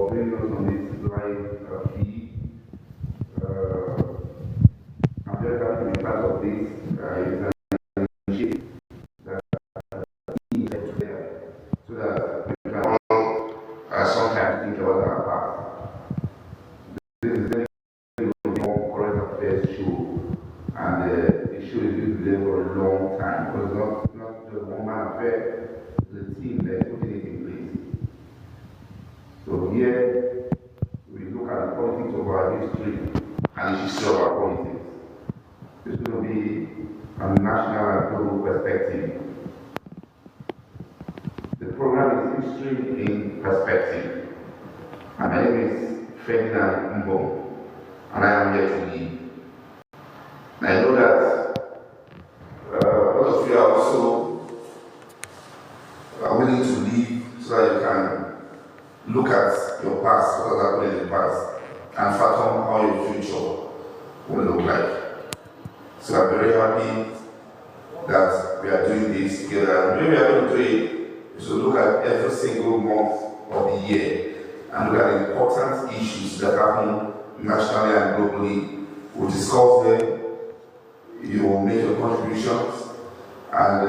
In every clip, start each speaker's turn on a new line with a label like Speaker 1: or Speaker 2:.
Speaker 1: bring us on this live feed. Uh, I'm very happy to be part of this. It's an initiative that is there so that we can all sometimes think about our past. This is definitely more current affairs show, and the show is going to be there for a long time because it's not just one man affair, it's a team that is putting it in place. So here we look at the politics of our history and the history of our politics. It's going to be a national and global perspective. The program is History in Perspective. And my name is Ferdinand Mbum, and I am here to lead. And I know that a lot of you are also willing to lead so that you can look at your past, what has happened in the past, and fathom how your future will look like. So I'm very happy that we are doing this together. And the way we are going to do it is to look at every single month of the year and look at the important issues that happen nationally and globally. We'll discuss them, you will make your contributions, and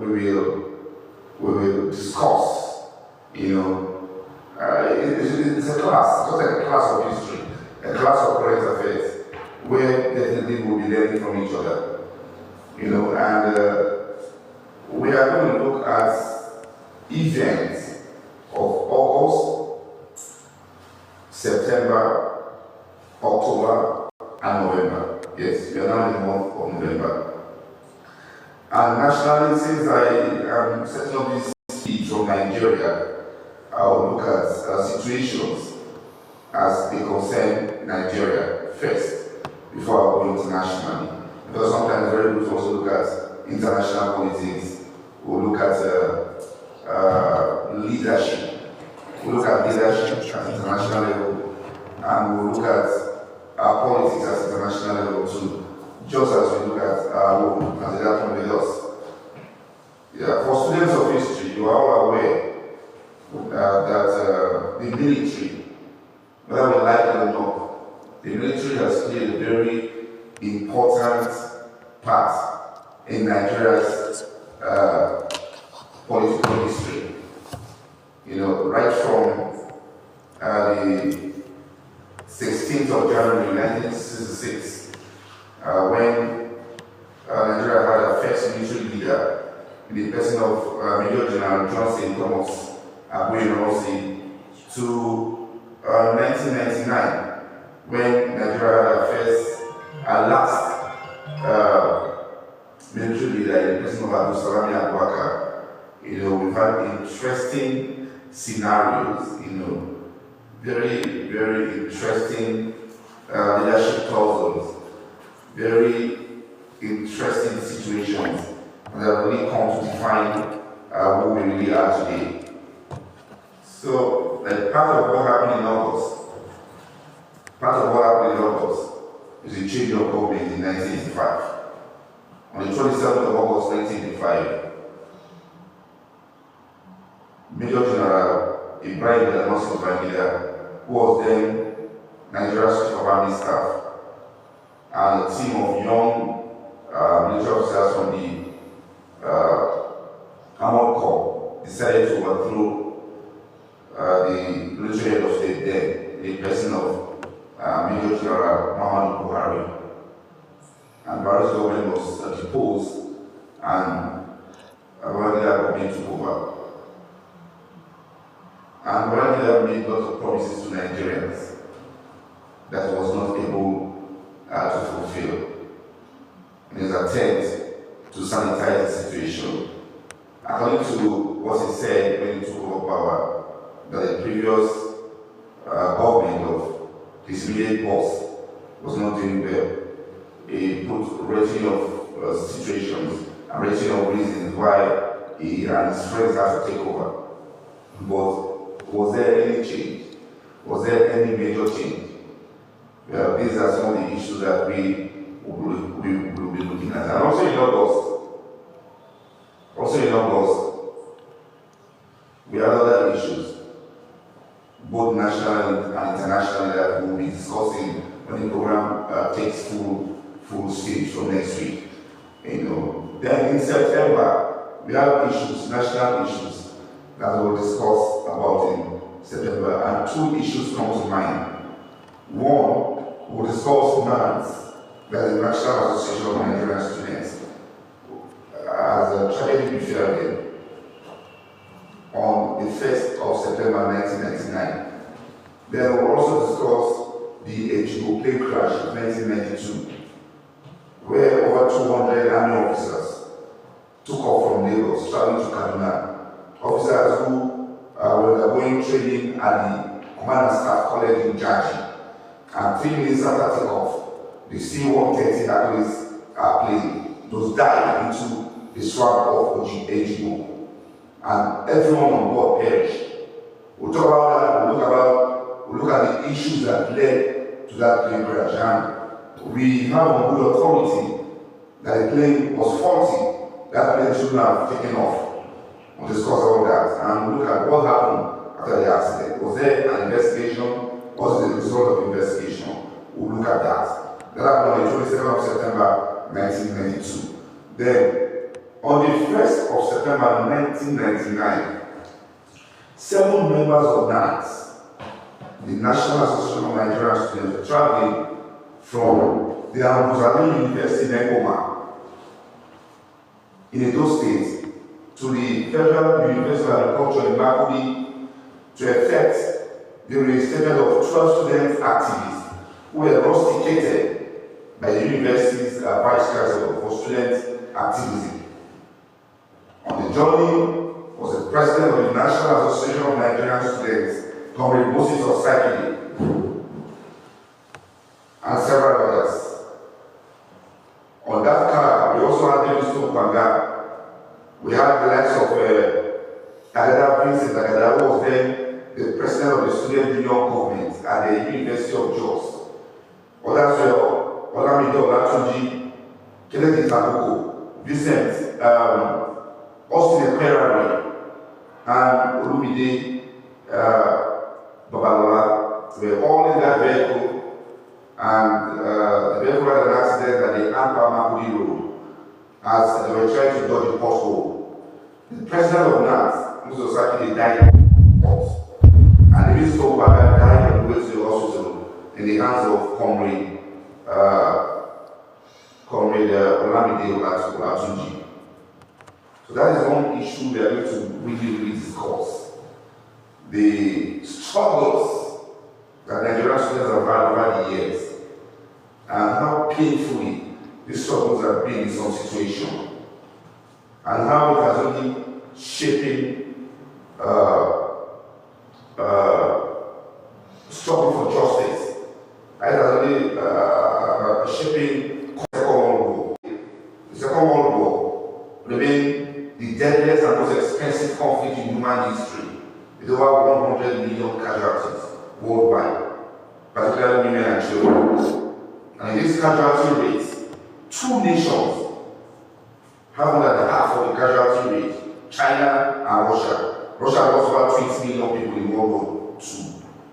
Speaker 1: we will discuss, it's a class, just like a class of history, a class of current affairs, where definitely we'll be learning from each other, and we are going to look at events of August, September, October, and November. Yes, we are now in the month of November. And nationally, since I am setting up this speech from Nigeria, I will look at situations as they concern Nigeria first, before I go internationally. Because sometimes it's very good to also look at international politics. We'll look at leadership. We'll look at leadership at international level, and we'll look at our politics at international level too, just as we look at our own as it happened with us. Yeah, for students of history, you are all aware that the military, whether we like it or not, the military has played a very important part in Nigeria's political history. Right from the 16th of January 1966, when Nigeria had a first military leader in the person of Major General Johnson Thomas Aguiyi, to 1999, when Nigeria had a first and last military leader in the person of Abdul Salami Abubakar. We've had interesting scenarios, very, very interesting leadership puzzles, very interesting situations that really come to define who we really are today. So, part of what happened in August, is the change of government in 1985. On the 27th of August 1985, Major General Ibrahim Badamasi, who was then Nigeria's Chief of Army Staff, and a team of young military officers from the Armored Corps decided to overthrow the military head of state then, the person of Major General Muhammadu Buhari. And Buhari's government was deposed, and Buhari government took over. And Buhari made lots of promises to Nigerians that was not able to fulfill in his attempt to sanitize the situation. According to what he said when he took over power, that the previous government of his immediate boss was not doing well. He put a rating of situations and rating of reasons why he and his friends had to take over. But was there any change? Was there any major change? Well, these are some of the issues that we will be looking at. And also in August, we had other issues, both nationally and internationally, that we will be discussing when the program takes full stage from next week. Then in September, we have issues, national issues, that we will discuss about in September, and two issues come to mind. One, we'll discuss NANS, that is the National Association of Nigerian Students, as a tragedy befell on the 1st of September 1999. Then we'll also discuss the Ejigbo plane crash of 1992, where over 200 army officers took off from Lagos, traveling to Kaduna. Officers who were undergoing training at the Command and Staff College in Jaji. And 3 minutes after takeoff, the C-130 Hercules plane was dive into the swamp of Ejigbo. And everyone on board perished. We'll talk about that, we'll look at the issues that led to that plane crash. And we have on good authority that the plane was faulty. That plane shouldn't have taken off. We'll discuss all that. And we'll look at what happened after the accident. Was there an investigation? What was the result of investigation? We'll look at that. That happened on the 27th of September 1992. Then, on the 1st of September 1999, 7 members of NANS, the National Association of Nigerian Students, were traveling from the Ambuzali University in Ekoma, in Edo State, to the Federal University of Agriculture in Makurdi to effect the reinstatement of 12 student activists who were rusticated by the university's vice chancellor for student activism. On the journey was the president of the National Association of Nigerian Students, Comrade Moses Osakide, and several others. On that car, we also had David Kwanga. We had the likes of Agada Vincent Agada, who was then the president of the student union government at the University of Jos. Others were Olamide Olatunji, Kennedy Tabuko, Vincent, Austin Ekwerare, and Olumide Babalola. Were all in that vehicle, and the vehicle had an accident at the Makudi Road as they were trying to dodge a pothole. The president of NANS, Moses Osakide, died on the spot, and the minister of Baba died on the way to the hospital in the hands of Comrade Olamide Olatunji. So that is one issue we are going to really discuss. The struggles that Nigerian students have had over the years, and how painfully these struggles have been in some situation, and how it has only shaping struggle for justice. It has only shaping the Second World War. The Second World War remained the deadliest and most expensive conflict in human history, with over 100 million casualties worldwide, particularly women and children. And in this casualty rate, 2 nations have more than half of the casualty rate, China and Russia. Russia lost over 20 million people in World War II,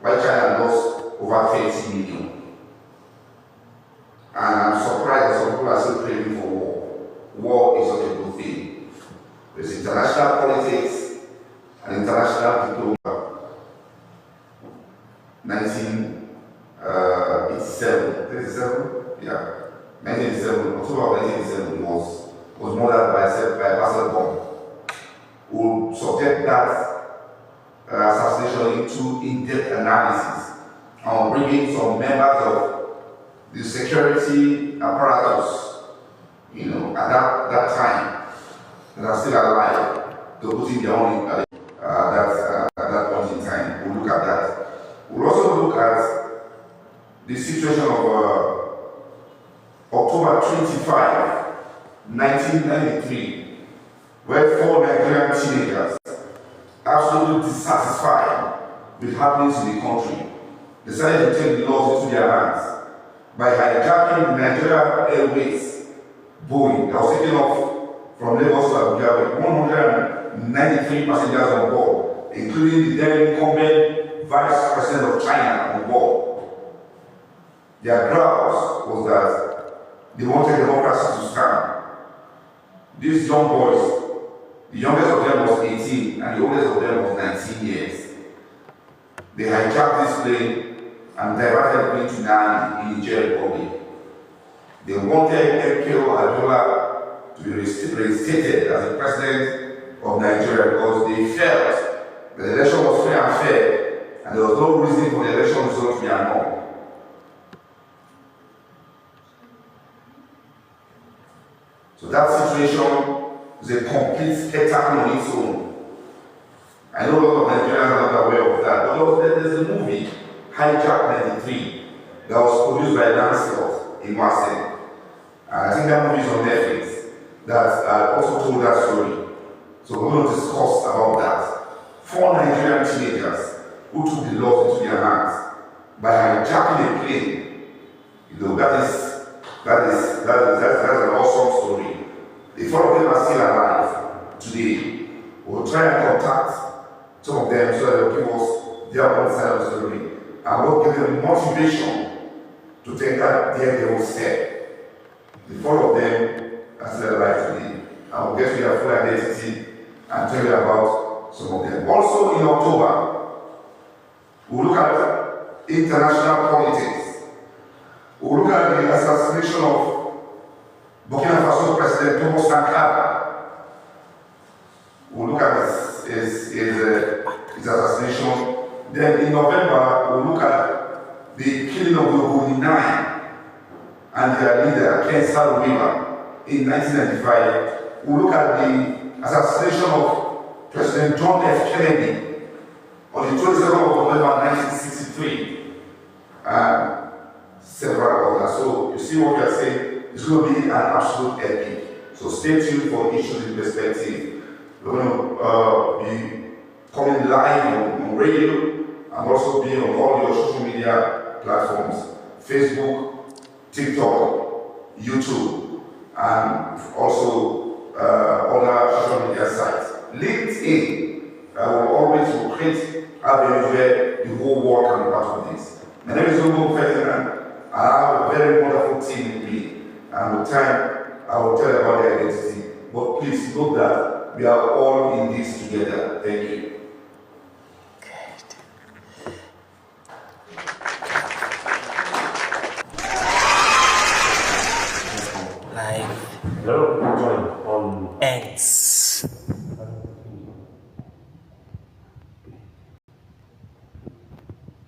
Speaker 1: while China lost over 30 million. And I'm surprised that some people are still craving for war. War is such a good thing. There's international politics and international diplomacy. 1987, yeah. 1987, October of 1987 was murdered by a parcel bomb. We'll subject that assassination into in-depth analysis and bringing some members of the security apparatus, at that time, that are still alive, to put in their own at that point in time. We'll look at that. We'll also look at the situation of October 25, 1993, where 4 Nigerian teenagers, absolutely dissatisfied with happenings in the country, decided to take the laws into their hands by hijacking the Nigeria Airways Boeing that was taken off from Lagos to Abuja with 193 passengers on board, including the then incumbent vice president of China on board. Their grounds was that they wanted democracy to stand. These young boys, the youngest of them was 18 and the oldest of them was 19 years. They hijacked this plane and diverted the plane to Nani in the Niger Republic. They wanted MKO Abiola to be reinstated as the president of Nigeria because they felt that the election was fair and fair and there was no reason for the election result to be annulled. So that situation is a complete spectacle on its own. I know a lot of Nigerians are not aware of that, but there's a movie, Hijack 93, that was produced by Lancelot in Marseille. And I think that movie is on Netflix that also told that story. So we're going to discuss about that. 4 Nigerian teenagers who took the laws into their hands by hijacking a plane. You know, that's an awesome story. The 4 of them are still alive today. We'll try and contact some of them so that they'll give us their own side of the story. And we'll give them motivation to take that daredevil step. The 4 of them are still alive today. And we'll get to their full identity and tell you about some of them. Also in October, we'll look at international politics. We'll look at the assassination of Burkina Faso President Thomas Sankara. We'll look at his assassination. Then in November, we'll look at the killing of the Ogoni 9 and their leader, Ken Saro-Wiwa, in 1995. We'll look at the assassination of President John F. Kennedy on the 27th of November 1963. And several others. So you see what we are saying? It's going to be an absolute epic. So stay tuned for Issues in Perspective. We're going to be coming live on radio and also be on all your social media platforms, Facebook, TikTok, YouTube, and also other social media sites. LinkedIn will always create avenues where the whole world can be part of this. My name is Mbum Ferdinand, and I have a very wonderful team with me. And with time, I will tell you about the identity. But please note that we are all in this together. Thank you.